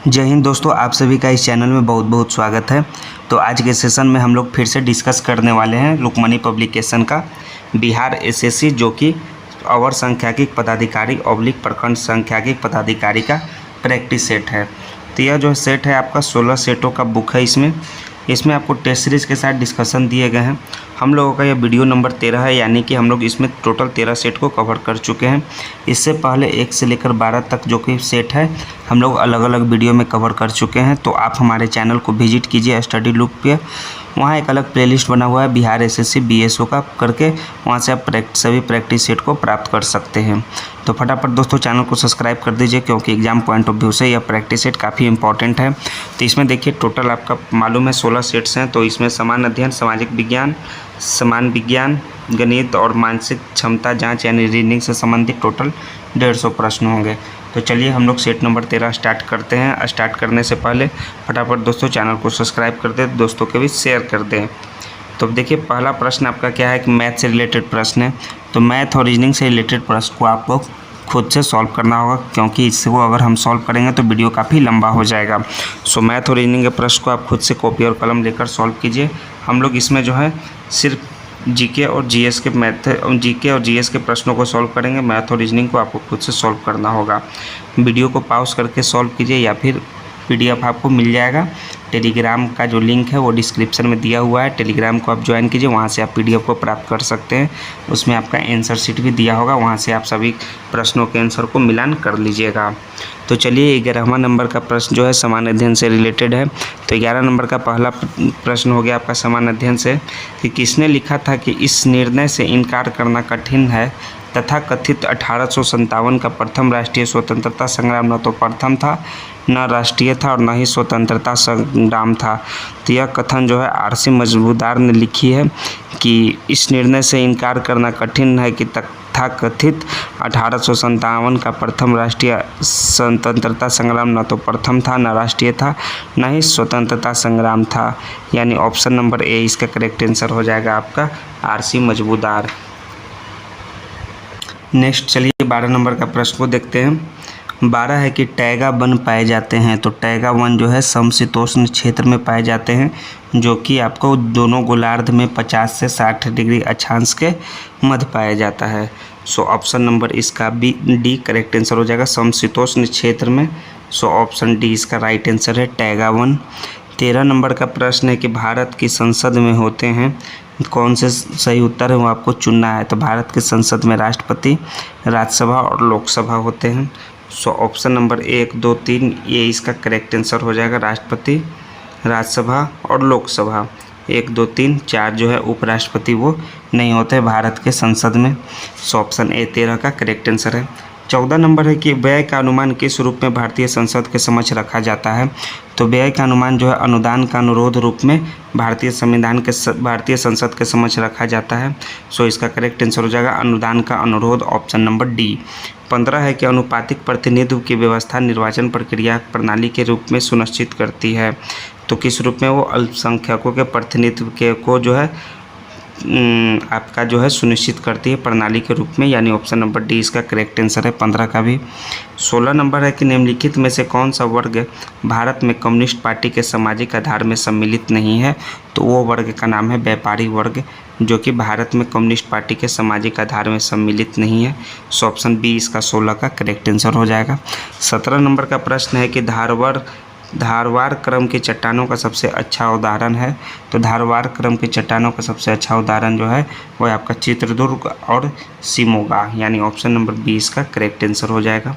जय हिंद दोस्तों, आप सभी का इस चैनल में बहुत बहुत स्वागत है। तो आज के सेशन में हम लोग फिर से डिस्कस करने वाले हैं रुक्मणी पब्लिकेशन का बिहार एसएससी जो कि अवर सांख्यिकी पदाधिकारी ऑब्लिक प्रखंड सांख्यिकी पदाधिकारी का प्रैक्टिस सेट है। तो यह जो सेट है आपका 16 सेटों का बुक है। इसमें आपको टेस्ट सीरीज़ के साथ डिस्कशन दिए गए हैं। हम लोगों का यह वीडियो नंबर 13 है, यानी कि हम लोग इसमें टोटल 13 सेट को कवर कर चुके हैं। इससे पहले 1 से लेकर 12 तक जो कि सेट है हम लोग अलग अलग वीडियो में कवर कर चुके हैं। तो आप हमारे चैनल को विजिट कीजिए स्टडी लूप पे, वहाँ एक अलग प्लेलिस्ट बना हुआ है बिहार एसएससी बीएसओ का करके, वहाँ से आप सभी प्रैक्टिस सेट को प्राप्त कर सकते हैं। तो फटाफट दोस्तों चैनल को सब्सक्राइब कर दीजिए, क्योंकि एग्जाम पॉइंट ऑफ व्यू से यह प्रैक्टिस सेट काफ़ी इंपॉर्टेंट है। तो इसमें देखिए टोटल आपका मालूम है 16 सेट्स हैं। तो इसमें समान अध्ययन, सामाजिक विज्ञान, समान विज्ञान, गणित और मानसिक क्षमता जाँच यानी रीजनिंग से संबंधित टोटल 150 प्रश्न होंगे। तो चलिए हम लोग सेट नंबर 13 स्टार्ट करते हैं। स्टार्ट करने से पहले फटाफट दोस्तों चैनल को सब्सक्राइब कर दें, दोस्तों के भी शेयर कर दें। तो देखिए पहला प्रश्न आपका क्या है कि मैथ से रिलेटेड प्रश्न है। तो मैथ और रीजनिंग से रिलेटेड प्रश्न को आपको खुद से सॉल्व करना होगा, क्योंकि इसको अगर हम सॉल्व करेंगे तो वीडियो काफ़ी लंबा हो जाएगा। सो मैथ और रीजनिंग के प्रश्न को आप खुद से कॉपी और कलम लेकर सॉल्व कीजिए। हम लोग इसमें जो है सिर्फ जीके और जीएस के प्रश्नों को सॉल्व करेंगे। मैथ और रीजनिंग को आपको खुद से सॉल्व करना होगा। वीडियो को पॉज करके सॉल्व कीजिए, या फिर पीडीएफ आपको मिल जाएगा। टेलीग्राम का जो लिंक है वो डिस्क्रिप्शन में दिया हुआ है, टेलीग्राम को आप ज्वाइन कीजिए, वहाँ से आप पीडीएफ को प्राप्त कर सकते हैं। उसमें आपका आंसर शीट भी दिया होगा, वहाँ से आप सभी प्रश्नों के आंसर को मिलान कर लीजिएगा। तो चलिए 11वां नंबर का प्रश्न जो है समान अध्ययन से रिलेटेड है। तो 11 नंबर का पहला प्रश्न हो गया आपका समान अध्ययन से कि किसने लिखा था कि इस निर्णय से इनकार करना कठिन है तथा कथित 1857 का प्रथम राष्ट्रीय स्वतंत्रता संग्राम न तो प्रथम था, न राष्ट्रीय था और न ही स्वतंत्रता संग्राम था। तो यह कथन जो है आरसी मजबूदार ने लिखी है कि इस निर्णय से इनकार करना कठिन है कि था कथित 1857 का प्रथम राष्ट्रीय स्वतंत्रता संग्राम न तो प्रथम था, न राष्ट्रीय था, न ही स्वतंत्रता संग्राम था। यानी ऑप्शन नंबर ए इसका करेक्ट आंसर हो जाएगा आपका आरसी मजबूदार। नेक्स्ट चलिए 12 नंबर का प्रश्न को देखते हैं। 12 है कि टैगा वन पाए जाते हैं। तो टैगा वन जो है समशीतोष्ण क्षेत्र में पाए जाते हैं, जो कि आपको दोनों गोलार्ध में 50 से 60 डिग्री अक्षांश के मध्य पाया जाता है। सो ऑप्शन नंबर इसका डी करेक्ट आंसर हो जाएगा समशीतोष्ण क्षेत्र में। सो ऑप्शन डी इसका राइट आंसर है टैगा वन। 13 नंबर का प्रश्न है कि भारत की संसद में होते हैं, कौन से सही उत्तर है वो आपको चुनना है। तो भारत की संसद में राष्ट्रपति, राज्यसभा और लोकसभा होते हैं। सो ऑप्शन नंबर 1, 2, 3 ये इसका करेक्ट आंसर हो जाएगा राष्ट्रपति, राज्यसभा और लोकसभा। 1, 2, 3, 4 जो है उपराष्ट्रपति वो नहीं होते भारत के संसद में। सो ऑप्शन ए 13 का करेक्ट आंसर है। 14 नंबर है कि व्यय का अनुमान किस रूप में भारतीय संसद के समक्ष रखा जाता है। तो व्यय का अनुमान जो है अनुदान का अनुरोध रूप में भारतीय संसद के समक्ष रखा जाता है। सो इसका करेक्ट आंसर हो जाएगा अनुदान का अनुरोध, ऑप्शन नंबर डी। 15 है कि अनुपातिक प्रतिनिधित्व की व्यवस्था निर्वाचन प्रक्रिया प्रणाली के रूप में सुनिश्चित करती है। तो किस रूप में वो अल्पसंख्यकों के प्रतिनिधित्व को जो है आपका जो है सुनिश्चित करती है प्रणाली के रूप में, यानी ऑप्शन नंबर डी इसका करेक्ट आंसर है 15 का भी। 16 नंबर है कि निम्नलिखित में से कौन सा वर्ग भारत में कम्युनिस्ट पार्टी के सामाजिक आधार में सम्मिलित नहीं है। तो वो वर्ग का नाम है व्यापारी वर्ग, जो कि भारत में कम्युनिस्ट पार्टी के सामाजिक आधार में सम्मिलित नहीं है। सो ऑप्शन बी इसका 16 का करेक्ट आंसर हो जाएगा। 17 नंबर का प्रश्न है कि धारवाड़ क्रम की चट्टानों का सबसे अच्छा उदाहरण है। तो धारवाड़ क्रम की चट्टानों का सबसे अच्छा उदाहरण जो है वो आपका चित्रदुर्ग और शिमोगा, यानी ऑप्शन नंबर 20 का करेक्ट आंसर हो जाएगा।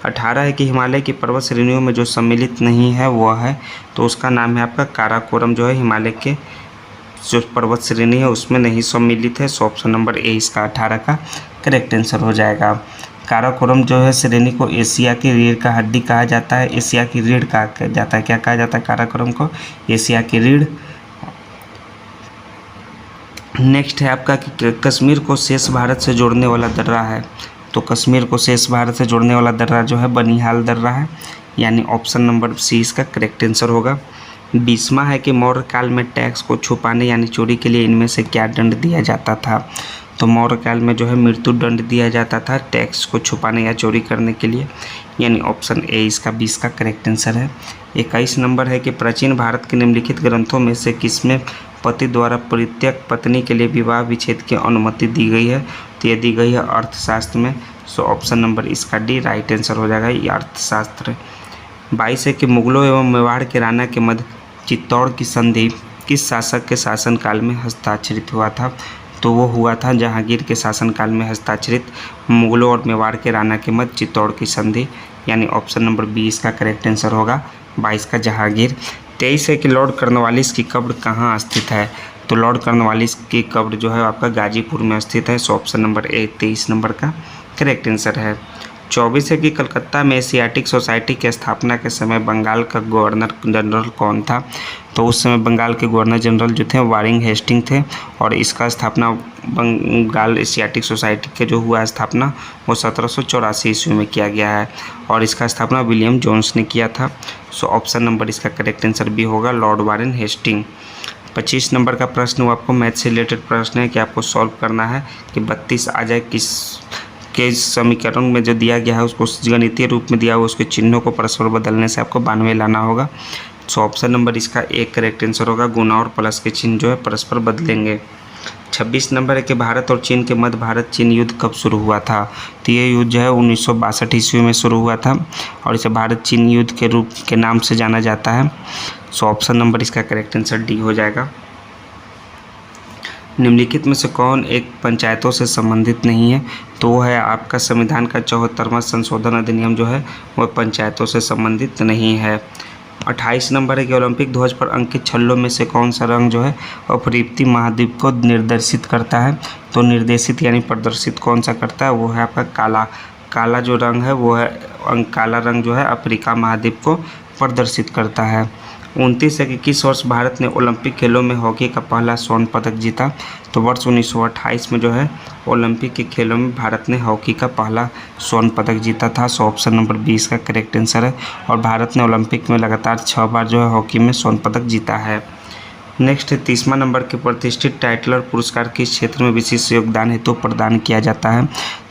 18 है कि हिमालय की पर्वत श्रेणियों में जो सम्मिलित नहीं है वो है, तो उसका नाम है आपका काराकोरम, जो है हिमालय के जो पर्वत श्रेणी है उसमें नहीं सम्मिलित है। सो ऑप्शन नंबर ए इसका 18 का करेक्ट आंसर हो जाएगा। काराकोरम जो है श्रेणी को एशिया की रीढ़ का हड्डी कहा जाता है, एशिया की रीढ़ कहा जाता है। क्या कहा जाता है काराकोरम को? एशिया की रीढ़। नेक्स्ट है आपका कि कश्मीर को शेष भारत से जोड़ने वाला दर्रा है। तो कश्मीर को शेष भारत से जोड़ने वाला दर्रा जो है बनिहाल दर्रा है, यानी ऑप्शन नंबर सी इसका करेक्ट आंसर होगा। 20वां है कि मौर्य काल में टैक्स को छुपाने यानी चोरी के लिए इनमें से क्या दंड दिया जाता था। तो मौर्य काल में जो है मृत्यु दंड दिया जाता था टैक्स को छुपाने या चोरी करने के लिए, यानी ऑप्शन ए इसका 20 का करेक्ट आंसर है। 21 नंबर है कि प्राचीन भारत के निम्नलिखित ग्रंथों में से किसमें पति द्वारा परित्यक्त पत्नी के लिए विवाह विच्छेद की अनुमति दी गई है। तो ये दी गई है अर्थशास्त्र में। सो ऑप्शन नंबर इसका डी राइट आंसर हो जाएगा, ये अर्थशास्त्र। 22 है कि मुगलों एवं मेवाड़ के राणा के मध्य चित्तौड़ की संधि किस शासक के शासनकाल में हस्ताक्षरित हुआ था। तो वो हुआ था जहांगीर के शासनकाल में हस्ताक्षरित मुगलों और मेवाड़ के राणा के मध्य चित्तौड़ की संधि, यानी ऑप्शन नंबर बी इसका करेक्ट आंसर होगा 22 का जहांगीर। 23 है कि लॉर्ड कॉर्नवालिस की कब्र कहाँ स्थित है। तो लॉर्ड कॉर्नवालिस की कब्र जो है आपका गाजीपुर में स्थित है। सो ऑप्शन नंबर ए 23 नंबर का करेक्ट आंसर है। 24 है कि कलकत्ता में एशियाटिक सोसाइटी की स्थापना के समय बंगाल का गवर्नर जनरल कौन था। तो उस समय बंगाल के गवर्नर जनरल जो थे वारिंग हेस्टिंग थे, और इसका स्थापना बंगाल एशियाटिक सोसाइटी के जो हुआ स्थापना वो 1784 ईस्वी में किया गया है, और इसका स्थापना विलियम जोन्स ने किया था। सो ऑप्शन नंबर इसका करेक्ट आंसर भी होगा लॉर्ड वारेन हेस्टिंग। 25 नंबर का प्रश्न वो आपको मैथ से रिलेटेड प्रश्न है कि आपको सॉल्व करना है कि 32 आ जाए किस के समीकरण में जो दिया गया है उसको गणितीय रूप में दिया हुआ उसके चिन्हों को परस्पर बदलने से आपको 92 लाना होगा। सो ऑप्शन नंबर इसका एक करेक्ट आंसर होगा, गुना और प्लस के चिन्ह जो है परस्पर बदलेंगे। 26 नंबर है कि भारत और चीन के मध्य भारत चीन युद्ध कब शुरू हुआ था। तो ये युद्ध जो है 1962 ईस्वी में शुरू हुआ था, और इसे भारत चीन युद्ध के रूप के नाम से जाना जाता है। सो ऑप्शन नंबर इसका करेक्ट आंसर डी हो जाएगा। निम्नलिखित में से कौन एक पंचायतों से संबंधित नहीं है। तो वो है आपका संविधान का 74वां संशोधन अधिनियम जो है वह पंचायतों से संबंधित नहीं है। 28 नंबर है कि ओलंपिक ध्वज पर अंकित छल्लों में से कौन सा रंग जो है अफ्रीकी महाद्वीप को निर्देशित करता है। तो निर्देशित यानी प्रदर्शित कौन सा करता है, वो है आपका काला। काला जो रंग है वो है काला रंग जो है अफ्रीका महाद्वीप को प्रदर्शित करता है। 29 है कि किस वर्ष भारत ने ओलंपिक खेलों में हॉकी का पहला स्वर्ण पदक जीता। तो वर्ष 1928 में जो है ओलंपिक के खेलों में भारत ने हॉकी का पहला स्वर्ण पदक जीता था। सो ऑप्शन नंबर 20 का करेक्ट आंसर है, और भारत ने ओलंपिक में लगातार 6 बार जो है हॉकी में स्वर्ण पदक जीता है। नेक्स्ट है 30वां नंबर के प्रतिष्ठित टाइटलर पुरस्कार किस क्षेत्र में विशिष्ट योगदान हेतु प्रदान किया जाता है।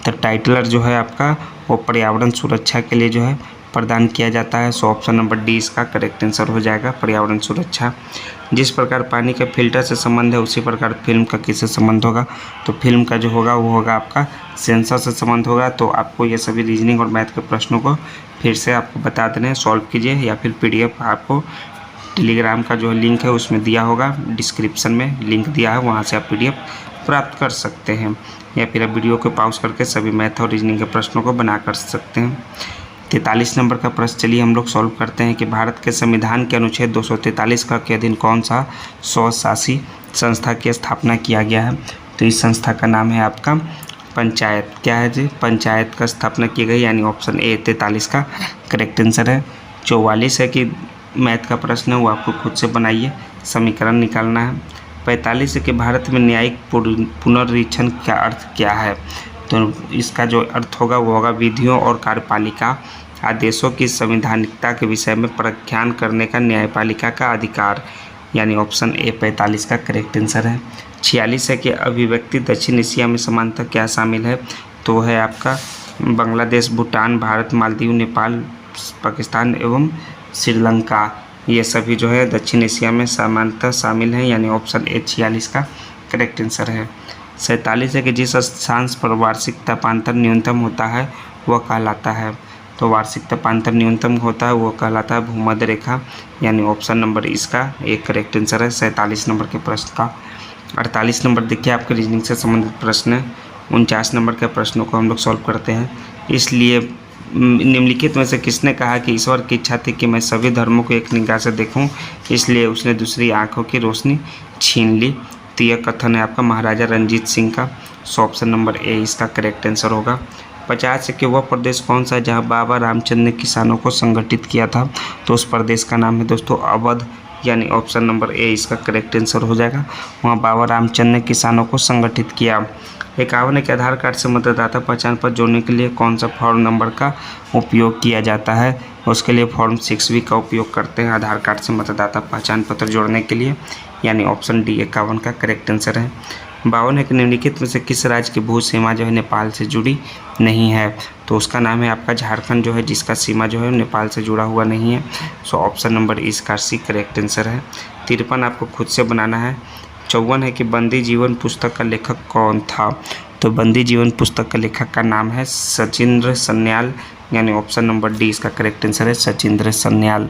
तो टाइटलर जो है आपका वो पर्यावरण सुरक्षा के लिए जो है प्रदान किया जाता है। सो ऑप्शन नंबर डी इसका करेक्ट आंसर हो जाएगा, पर्यावरण सुरक्षा। जिस प्रकार पानी का फिल्टर से संबंध है उसी प्रकार फिल्म का किससे संबंध होगा। तो फिल्म का जो होगा वो होगा आपका सेंसर से संबंध होगा। तो आपको ये सभी रीजनिंग और मैथ के प्रश्नों को फिर से आपको बता देने हैं, सॉल्व कीजिए, या फिर PDF आपको टेलीग्राम का जो लिंक है उसमें दिया होगा, डिस्क्रिप्शन में लिंक दिया है, वहाँ से आप PDF प्राप्त कर सकते हैं, या फिर आप वीडियो को पॉज करके सभी मैथ और रीजनिंग के प्रश्नों को बना कर सकते हैं। 43 नंबर का प्रश्न चलिए हम लोग सॉल्व करते हैं कि भारत के संविधान के अनुच्छेद 243 का के अधीन कौन सा स्वशासी संस्था की स्थापना किया गया है। तो इस संस्था का नाम है आपका पंचायत। क्या है जी, पंचायत का स्थापना की गई, यानी ऑप्शन ए 43 का करेक्ट आंसर है। 44 है कि मैथ का प्रश्न है वो आपको खुद से बनाइए, समीकरण निकालना है। 45 है कि भारत में न्यायिक पुनर्निरीक्षण का अर्थ क्या है। तो इसका जो अर्थ होगा वो होगा विधियों और कार्यपालिका आदेशों की संवैधानिकता के विषय में प्रख्यान करने का न्यायपालिका का अधिकार, यानी ऑप्शन ए 45 का करेक्ट आंसर है। 46 है कि अभिव्यक्ति दक्षिण एशिया में समानता क्या शामिल है। तो है आपका बांग्लादेश, भूटान, भारत, मालदीव, नेपाल, पाकिस्तान एवं श्रीलंका, ये सभी जो है दक्षिण एशिया में समानता शामिल है, यानी ऑप्शन ए 46 का करेक्ट आंसर है। 47 है कि जिस स्थान पर वार्षिक तापांतर न्यूनतम होता है वह कहलाता है। तो वार्षिक तापांतर न्यूनतम होता है वो कहलाता है भूमध्य रेखा, यानी ऑप्शन नंबर इसका एक करेक्ट आंसर है 47 नंबर के प्रश्न का। 48 नंबर देखिए आपके रीजनिंग से संबंधित प्रश्न है। 49 नंबर के प्रश्नों को हम लोग सॉल्व करते हैं। इसलिए निम्नलिखित में से किसने कहा कि ईश्वर की इच्छा थी कि मैं सभी धर्मों को एक निगाह से देखूं, इसलिए उसने दूसरी आंखों की रोशनी छीन ली। तो यह कथन है आपका महाराजा रंजीत सिंह का। सो ऑप्शन नंबर ए इसका करेक्ट आंसर होगा। 50 है कि वह प्रदेश कौन सा है जहां बाबा रामचंद्र ने किसानों को संगठित किया था। तो उस प्रदेश का नाम है दोस्तों अवध, यानी ऑप्शन नंबर ए इसका करेक्ट आंसर हो जाएगा। वहाँ बाबा रामचंद्र ने किसानों को संगठित किया। 51 है कि आधार कार्ड से मतदाता पहचान पत्र जोड़ने के लिए कौन सा फॉर्म नंबर का उपयोग किया जाता है? उसके लिए फॉर्म 6B का उपयोग करते हैं आधार कार्ड से मतदाता पहचान पत्र जोड़ने के लिए, यानी ऑप्शन डी 51 का करेक्ट आंसर है। 52 है कि निम्नलिखित में से किस राज्य की भू सीमा जो है नेपाल से जुड़ी नहीं है? तो उसका नाम है आपका झारखंड जो है, जिसका सीमा जो है नेपाल से जुड़ा हुआ नहीं है। सो ऑप्शन नंबर इसका सी करेक्ट आंसर है। 53 आपको खुद से बनाना है। 54 है कि बंदी जीवन पुस्तक का लेखक कौन था? तो बंदी जीवन पुस्तक का लेखक का नाम है सचिंद्र सन्याल, यानी ऑप्शन नंबर डी इसका करेक्ट आंसर है, सचिंद्र सन्याल।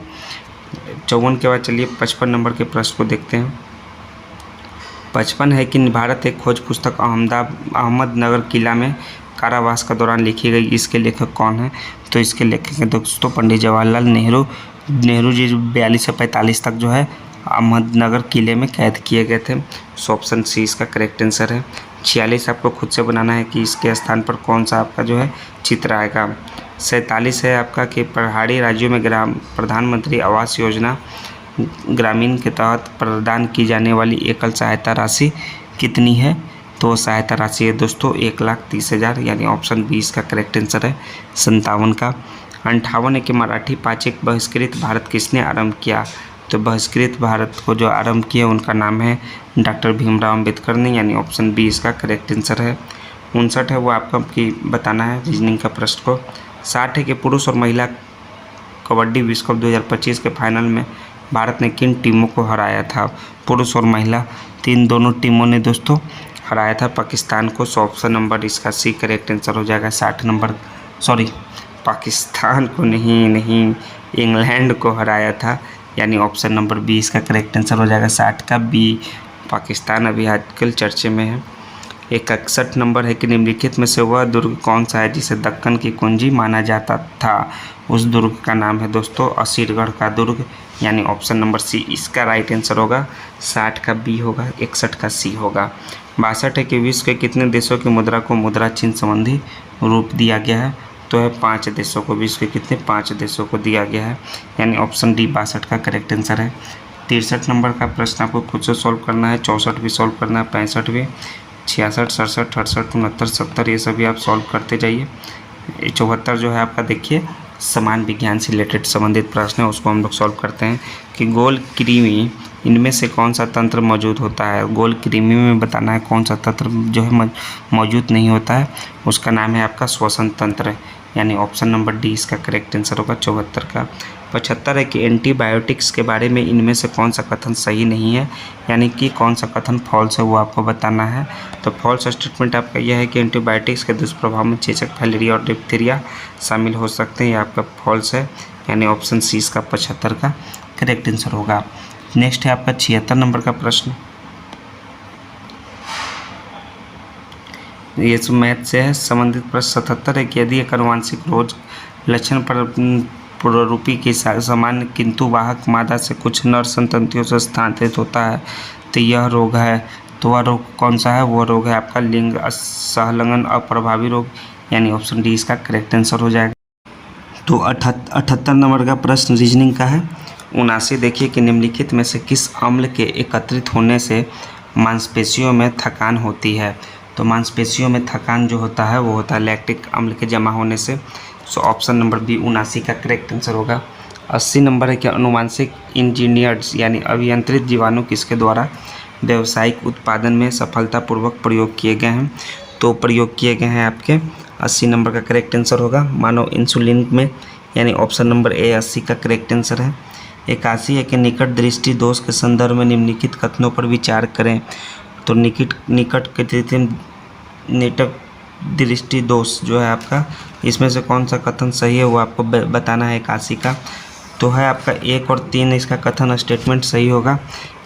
54 के बाद चलिए 55 नंबर के प्रश्न को देखते हैं। 55 है कि भारत एक खोज पुस्तक अहमदनगर किला में कारावास के दौरान लिखी गई, इसके लेखक कौन है? तो इसके लेखक हैं दोस्तों पंडित जवाहरलाल नेहरू। नेहरू जी 42 से 45 तक जो है अहमदनगर किले में कैद किए गए थे। सो ऑप्शन सी इसका करेक्ट आंसर है। 46 आपको खुद से बनाना है कि इसके स्थान पर कौन सा आपका जो है चित्र आएगा। 47 है आपका कि पहाड़ी राज्यों में प्रधानमंत्री आवास योजना ग्रामीण के तहत प्रदान की जाने वाली एकल सहायता राशि कितनी है? तो सहायता राशि है दोस्तों 1,30,000, यानी ऑप्शन बी इसका करेक्ट आंसर है 57 का। 58 है कि मराठी पाक्षिक बहिष्कृत भारत किसने आरंभ किया? तो बहिष्कृत भारत को जो आरंभ किया उनका नाम है डॉक्टर भीमराव अम्बेडकर ने, यानी ऑप्शन बी इसका करेक्ट आंसर है। 59 है वो आपका की बताना है रीजनिंग का प्रश्न को। 60 है कि पुरुष और महिला कबड्डी विश्व कप 2025 के फाइनल में भारत ने किन टीमों को हराया था? पुरुष और महिला दोनों टीमों ने दोस्तों हराया था पाकिस्तान को। सो ऑप्शन नंबर इसका सी करेक्ट आंसर हो जाएगा। 60 नंबर पाकिस्तान को नहीं इंग्लैंड को हराया था, यानी ऑप्शन नंबर बी इसका करेक्ट आंसर हो जाएगा 60 का बी। पाकिस्तान अभी आजकल चर्चे में है। 61 नंबर है कि निम्नलिखित में से वह दुर्ग कौन सा है जिसे दक्कन की कुंजी माना जाता था? उस दुर्ग का नाम है दोस्तों असीरगढ़ का दुर्ग, यानी ऑप्शन नंबर सी इसका राइट आंसर होगा। 60 का बी होगा, 61 का सी होगा। 62 है कि विश्व के कितने देशों की मुद्रा को मुद्रा चिन्ह संबंधी रूप दिया गया है? तो है 5 देशों को। विश्व के कितने 5 देशों को दिया गया है, यानी ऑप्शन डी 62 का करेक्ट आंसर है। 63 नंबर का प्रश्न आपको खुद से सॉल्व करना है। 64 भी सॉल्व करना है, 65 भी, 66, 67, 68, 69, 70 ये सभी आप सॉल्व करते जाइए। 74 जो है आपका देखिए समान विज्ञान से रिलेटेड संबंधित प्रश्न है, उसको हम लोग सॉल्व करते हैं कि गोल कृमि इनमें से कौन सा तंत्र मौजूद होता है? गोल कृमि में बताना है कौन सा तंत्र जो है मौजूद नहीं होता है, उसका नाम है आपका श्वसन तंत्र, यानी ऑप्शन नंबर डी इसका करेक्ट आंसर होगा 74 का। 75 है कि एंटीबायोटिक्स के बारे में इनमें से कौन सा कथन सही नहीं है, यानी कि कौन सा कथन फॉल्स है वो आपको बताना है। तो फॉल्स स्टेटमेंट आपका यह है कि एंटीबायोटिक्स के दुष्प्रभाव में चेचक, फाइलेरिया और डिप्थीरिया शामिल हो सकते हैं, ये आपका फॉल्स है, यानी ऑप्शन सी इसका 75 का करेक्ट आंसर होगा। नेक्स्ट है आपका 76 नंबर का प्रश्न, ये मैथ से है संबंधित प्रश्न। 77 है कि यदि एक अनुवांशिक रोग लक्षण पर पुनरुपी के समान किंतु वाहक मादा से कुछ नर संततियों से स्थानांतरित होता है तो यह रोग है, तो वह रोग कौन सा है? वो रोग है आपका लिंग सहलंघन अप्रभावी रोग, यानी ऑप्शन डी इसका करेक्ट आंसर हो जाएगा। तो 78 नंबर का प्रश्न रीजनिंग का है। 79 देखिए कि निम्नलिखित में से किस अम्ल के एकत्रित होने से मांसपेशियों में थकान होती है? तो मांसपेशियों में थकान जो होता है वो होता है लैक्टिक अम्ल के जमा होने से। सो ऑप्शन नंबर बी 79 का करेक्ट आंसर होगा। 80 नंबर है कि अनुवांशिक इंजीनियर्स यानी अभियंत्रित जीवाणु किसके द्वारा व्यावसायिक उत्पादन में सफलतापूर्वक प्रयोग किए गए हैं? तो प्रयोग किए गए हैं आपके 80 नंबर का करेक्ट आंसर होगा मानव इंसुलिन में, यानी ऑप्शन नंबर ए 80 का करेक्ट आंसर है। 81 है कि निकट दृष्टि दोष के संदर्भ में निम्नलिखित कथनों पर विचार करें। तो निकट दृष्टि दोष जो है आपका, इसमें से कौन सा कथन सही है वो आपको बताना है 81 का। तो है आपका 1 और 3 इसका कथन स्टेटमेंट सही होगा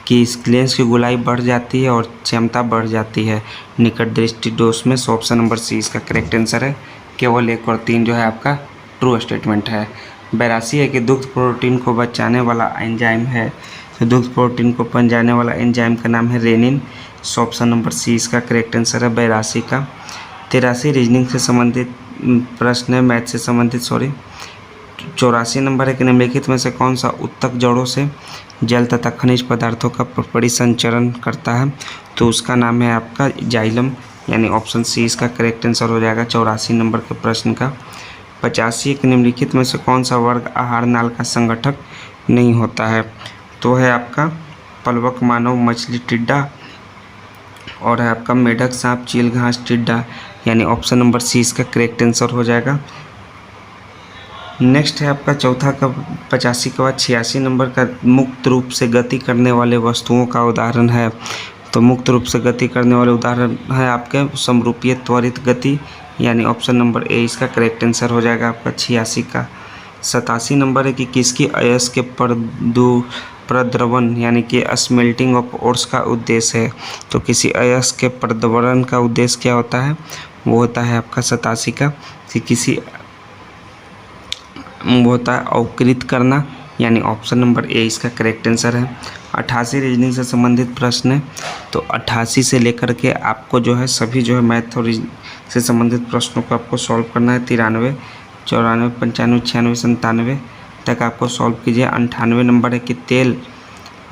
कि इस लेंस की गोलाई बढ़ जाती है और क्षमता बढ़ जाती है निकट दृष्टि दोष में। सो ऑप्शन नंबर सी इसका करेक्ट आंसर है। केवल 1 और 3 जो है आपका ट्रू स्टेटमेंट है। 82 है कि दुग्ध प्रोटीन को बचाने वाला एंजाइम है, तो दुग्ध प्रोटीन को पचाने वाला एंजाइम का नाम है rennin. So option number C इसका करेक्ट आंसर है 82 का। 83 रीजनिंग से संबंधित प्रश्न है, मैथ से संबंधित 84 नंबर है कि निम्नलिखित में से कौन सा उत्तक जड़ों से जल तथा खनिज पदार्थों का परिसंचरण करता है? तो उसका नाम है आपका जाइलम, यानी ऑप्शन सी इसका करेक्ट आंसर हो जाएगा 84 नंबर के प्रश्न का। 85 निम्नलिखित में से कौन सा वर्ग आहार नाल का संगठक नहीं होता है? तो है आपका पलवक, मानव, मछली, टिड्डा और है आपका मेढक, सांप, चील, घास, टिड्डा, यानी ऑप्शन नंबर सी इसका करेक्ट आंसर हो जाएगा। नेक्स्ट है आपका चौथा का 85 के बाद 86 नंबर का मुक्त रूप से गति करने वाले वस्तुओं का उदाहरण है। तो मुक्त रूप से गति करने वाले उदाहरण है आपके समरूपीय त्वरित गति, यानी ऑप्शन नंबर ए इसका करेक्ट आंसर हो जाएगा आपका 86 का। 87 नंबर है कि किसकी अयस्क के प्रद्रवन यानी कि स्मेल्टिंग ऑफ ओर्स का उद्देश्य है? तो किसी अयस्क के प्रद्रवण का उद्देश्य क्या होता है? वो होता है आपका 87 का कि किसी वो होता है अवकृत करना, यानी ऑप्शन नंबर ए इसका करेक्ट आंसर है। 88 रीजनिंग से संबंधित प्रश्न है। तो 88 से लेकर के आपको जो है सभी जो है मैथ और से संबंधित प्रश्नों को आपको सॉल्व करना है। 93, 94, 95, 96, 97 तक आपको सॉल्व कीजिए। 98 नंबर है कि तेल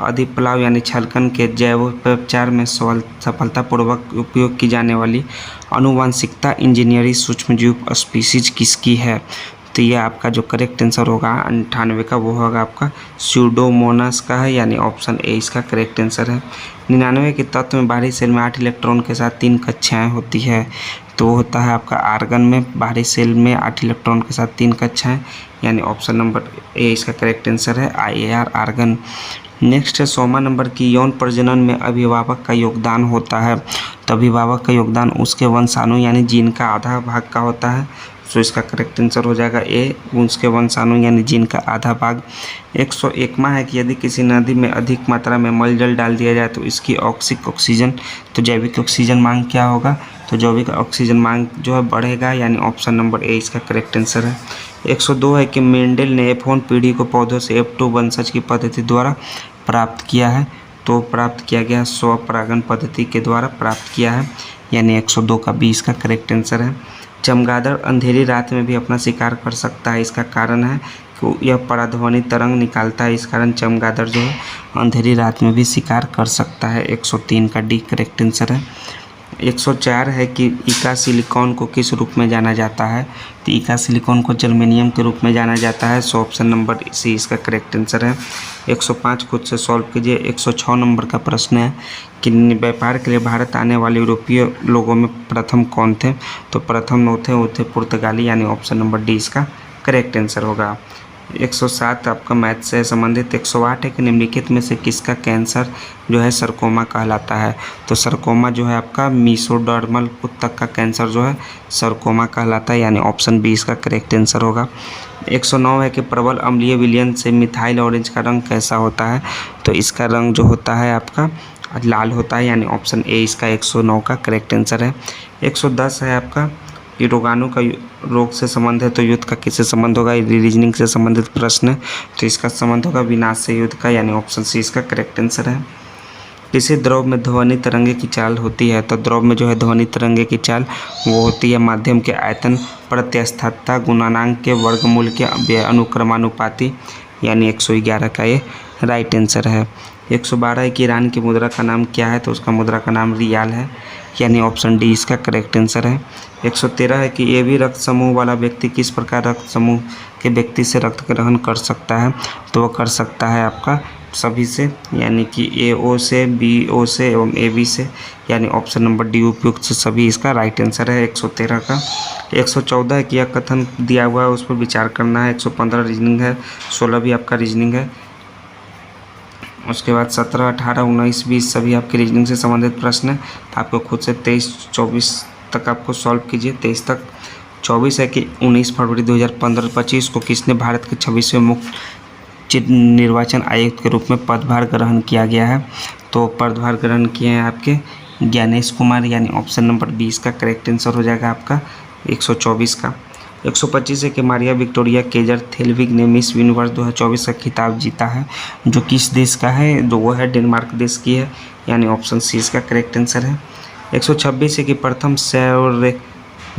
अधिप्लाव यानी छलकन के जैवोपचार में सफलतापूर्वक उपयोग की जाने वाली आनुवांशिकता इंजीनियरिंग सूक्ष्मजीव स्पीसीज किसकी है? तो ये आपका जो करेक्ट आंसर होगा 98 का वो होगा आपका स्यूडोमोनास का है, यानी ऑप्शन ए इसका करेक्ट आंसर है। 99 के तत्व में बाहरी सेल में 8 इलेक्ट्रॉन के साथ 3 कक्षाएं होती है। तो वो होता है आपका आर्गन में बाहरी सेल में 8 इलेक्ट्रॉन के साथ 3 कक्षाएं, यानी ऑप्शन नंबर ए इसका करेक्ट आंसर है IAR आर्गन। नेक्स्ट है 100वां नंबर की यौन प्रजनन में अभिभावक का योगदान होता है। तो अभिभावक का योगदान उसके वंशाणु यानी जीन का आधा भाग का होता है। तो इसका करेक्ट आंसर हो जाएगा ए, उसके वंशाणु यानी जीन का आधा भाग। 101वां है कि यदि किसी नदी में अधिक मात्रा में मल जल डाल दिया जाए तो इसकी ऑक्सीजन तो जैविक ऑक्सीजन मांग क्या होगा? तो जैविक ऑक्सीजन मांग जो है बढ़ेगा, यानी ऑप्शन नंबर ए इसका करेक्ट आंसर है। 102 है कि मेंडल ने F1 पीढ़ी को पौधों से F2 वंशज की पद्धति द्वारा प्राप्त किया है। तो प्राप्त किया गया स्वपरागण पद्धति के द्वारा प्राप्त किया है, यानी 102 का बी इसका करेक्ट आंसर है। चमगादड़ अंधेरी रात में भी अपना शिकार कर सकता है। इसका कारण है कि यह पराध्वनि तरंग निकालता है, इस कारण चमगादड़ जो है अंधेरी रात में भी शिकार कर सकता है। 103 का डी करेक्ट आंसर है। 104 है कि इका सिलिकॉन को किस रूप में जाना जाता है? तो इका सिलिकॉन को जर्मेनियम के रूप में जाना जाता है। सो ऑप्शन नंबर सी इसका करेक्ट आंसर है। 105 खुद से सॉल्व कीजिए। 106 नंबर का प्रश्न है कि व्यापार के लिए भारत आने वाले यूरोपीय लोगों में प्रथम कौन थे? तो प्रथम वो थे पुर्तगाली, यानी ऑप्शन नंबर डी इसका करेक्ट आंसर होगा। 107 आपका मैथ से संबंधित। 108 है कि निम्नलिखित में से किसका कैंसर जो है सरकोमा कहलाता है? तो सरकोमा जो है आपका मीसोडर्मल ऊतक का कैंसर जो है सरकोमा कहलाता है, यानी ऑप्शन बी इसका करेक्ट आंसर होगा। 109 है कि प्रबल अम्लीय विलयन से मिथाइल ऑरेंज का रंग कैसा होता है? तो इसका रंग जो होता है आपका लाल होता है, यानी ऑप्शन ए इसका 109 का करेक्ट आंसर है। 110 है आपका कि रोगाणु का रोग से संबंध है, तो युद्ध का किससे संबंध होगा? रीजनिंग से संबंधित प्रश्न है, तो इसका संबंध होगा विनाश से युद्ध का, यानी ऑप्शन सी इसका करेक्ट आंसर है। किसी द्रव में ध्वनि तरंगे की चाल होती है? तो द्रव में जो है ध्वनि तरंगे की चाल वो होती है माध्यम के आयतन प्रत्यस्थता गुणांक के वर्गमूल के अनुक्रमानुपाती, यानी 111 का ये राइट आंसर है। 112 है कि ईरान की मुद्रा का नाम क्या है? तो उसका मुद्रा का नाम रियाल है, यानी ऑप्शन डी इसका करेक्ट आंसर है। 113 है कि ए बी रक्त समूह वाला व्यक्ति किस प्रकार रक्त समूह के व्यक्ति से रक्त ग्रहण कर सकता है? तो वो कर सकता है आपका सभी से, यानी कि AO से, BO से एवं AB से, यानी ऑप्शन नंबर डी उपयुक्त से सभी इसका राइट आंसर है 113 का। 114 है कि यह कथन दिया हुआ है उस पर विचार करना है। 115 रीजनिंग है, 16 भी आपका रीजनिंग है। उसके बाद 17, 18, 19, 20 सभी आपके रीजनिंग से संबंधित प्रश्न है। आपको खुद से 23, 24 तक आपको सॉल्व कीजिए, 23 तक। 24 है कि 19 फरवरी 2015-25 को किसने भारत के 26वें मुख्य निर्वाचन आयुक्त के रूप में पदभार ग्रहण किया गया है? तो पदभार ग्रहण किए हैं आपके ज्ञानेश कुमार, यानी ऑप्शन नंबर 20 का करेक्ट आंसर हो जाएगा आपका 124 का। 125 है कि मारिया विक्टोरिया केजर थेल्विग ने मिस यूनिवर्स 2024 का खिताब जीता है, जो किस देश का है? जो वो है डेनमार्क देश की है, यानी ऑप्शन सी इसका करेक्ट आंसर है। 126 है कि प्रथम सौर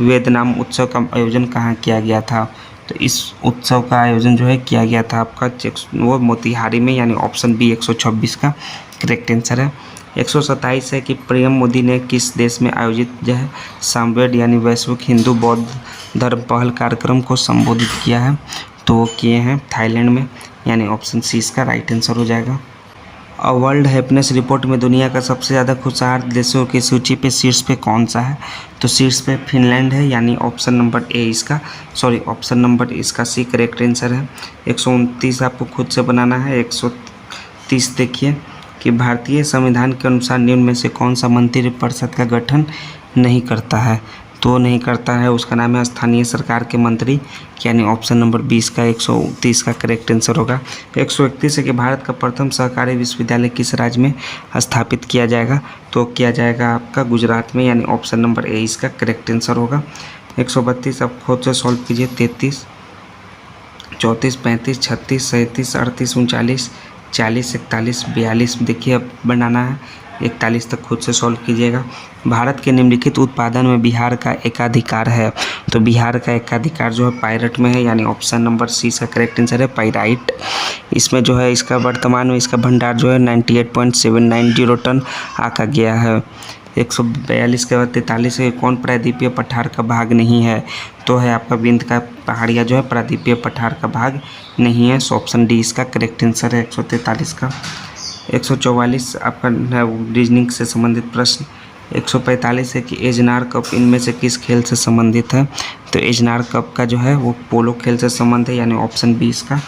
वेदनाम उत्सव का आयोजन कहाँ किया गया था? तो इस उत्सव का आयोजन जो है किया गया था आपका वो मोतिहारी में, यानी ऑप्शन बी 126 का करेक्ट आंसर है। 127 है कि पीएम मोदी ने किस देश में आयोजित जो है सामवेद यानी वैश्विक हिंदू बौद्ध धर्म पहल कार्यक्रम को संबोधित किया है, तो वो किए हैं थाईलैंड में, यानी ऑप्शन सी इसका राइट आंसर हो जाएगा। और वर्ल्ड हैप्पीनेस रिपोर्ट में दुनिया का सबसे ज़्यादा खुशहाल देशों की सूची पे शीर्ष पे कौन सा है, तो शीर्ष पे फिनलैंड है, यानी ऑप्शन नंबर ए इसका ऑप्शन नंबर इसका सी करेक्ट आंसर है। 129 आपको खुद से बनाना है। 130 देखिए कि भारतीय संविधान के अनुसार निम्न में से कौन सा मंत्रिपरिषद का गठन नहीं करता है, तो नहीं करता है उसका नाम है स्थानीय सरकार के मंत्री, यानी ऑप्शन नंबर 20 का 130 का करेक्ट आंसर होगा। 131 है कि भारत का प्रथम सहकारी विश्वविद्यालय किस राज्य में स्थापित किया जाएगा, तो किया जाएगा आपका गुजरात में, यानी ऑप्शन नंबर ए इसका करेक्ट आंसर होगा। 132 आप खुद से सॉल्व कीजिए। 33, 34, 35, 36, 37, 38, 39, 40, 41, 42 देखिए अब बनाना है। 41 तक खुद से सॉल्व कीजिएगा। भारत के निम्नलिखित उत्पादन में बिहार का एकाधिकार है, तो बिहार का एकाधिकार जो है पायरट में है, यानी ऑप्शन नंबर सी का करेक्ट आंसर है पाइराइट। इसमें जो है इसका वर्तमान में इसका भंडार जो है 98.790 टन आका गया है। 142 के बाद 43 है कौन प्रायद्वीपीय पठार का भाग नहीं है, तो है आपका विंध्य का पहाड़िया जो है प्रायद्वीपीय पठार का भाग नहीं है, सो ऑप्शन डी इसका करेक्ट आंसर है 143 का। 144 आपका रीजनिंग से संबंधित प्रश्न। 145 है कि एजनार कप इनमें से किस खेल से संबंधित है, तो एजनार कप का जो है वो पोलो खेल से संबंध है, यानी ऑप्शन 20 का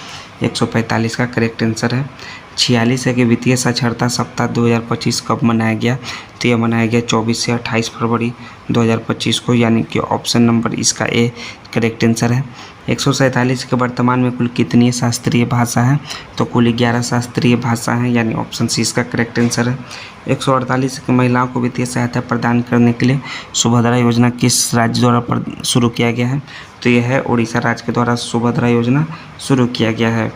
145 का करेक्ट आंसर है। 46 है कि वित्तीय साक्षरता सप्ताह 2025 कब मनाया गया, तो यह मनाया गया 24 से 28 फरवरी 2025 को, यानी कि ऑप्शन नंबर इसका ए करेक्ट आंसर है। 147 के वर्तमान में कुल कितनी शास्त्रीय भाषा है, तो कुल 11 शास्त्रीय भाषा हैं, यानी ऑप्शन सी इसका करेक्ट आंसर है। 148 की महिलाओं को वित्तीय सहायता प्रदान करने के लिए सुभद्रा योजना किस राज्य द्वारा शुरू किया गया है, तो यह है उड़ीसा राज्य के द्वारा सुभद्रा योजना शुरू किया गया है।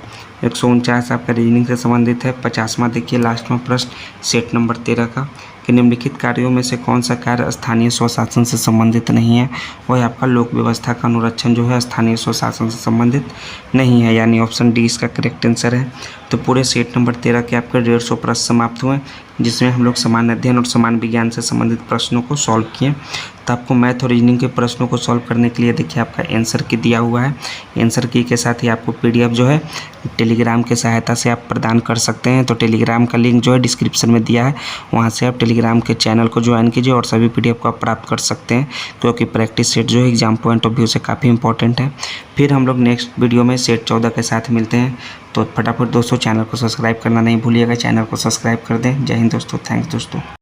149 आपका रीजनिंग से संबंधित है। 50वां देखिए लास्ट में प्रश्न सेट नंबर 13 का कि निम्नलिखित कार्यों में से कौन सा कार्य स्थानीय स्वशासन से संबंधित नहीं है, वह आपका लोक व्यवस्था का अनुरक्षण जो है स्थानीय स्वशासन से संबंधित नहीं है, यानी ऑप्शन डी इसका करेक्ट आंसर है। तो पूरे सेट नंबर 13 के आपके 150 प्रश्न समाप्त हुए, जिसमें हम लोग सामान्य अध्ययन और सामान्य विज्ञान से संबंधित प्रश्नों को सॉल्व किए। तो आपको मैथ और रीजनिंग के प्रश्नों को सॉल्व करने के लिए देखिए आपका आंसर की दिया हुआ है। आंसर की के साथ ही आपको PDF जो है टेलीग्राम के सहायता से आप प्रदान कर सकते हैं, तो टेलीग्राम का लिंक जो है डिस्क्रिप्शन में दिया है, वहाँ से आप टेलीग्राम के चैनल को ज्वाइन कीजिए और सभी PDF को आप प्राप्त कर सकते हैं, क्योंकि प्रैक्टिस सेट जो है एग्जाम पॉइंट ऑफ व्यू से काफ़ी इंपॉर्टेंट है। फिर हम लोग नेक्स्ट वीडियो में सेट 14 के साथ मिलते हैं। तो फटाफट दोस्तों चैनल को सब्सक्राइब करना नहीं भूलिएगा, चैनल को सब्सक्राइब कर दें। जय हिंद दोस्तों, थैंक्स दोस्तों।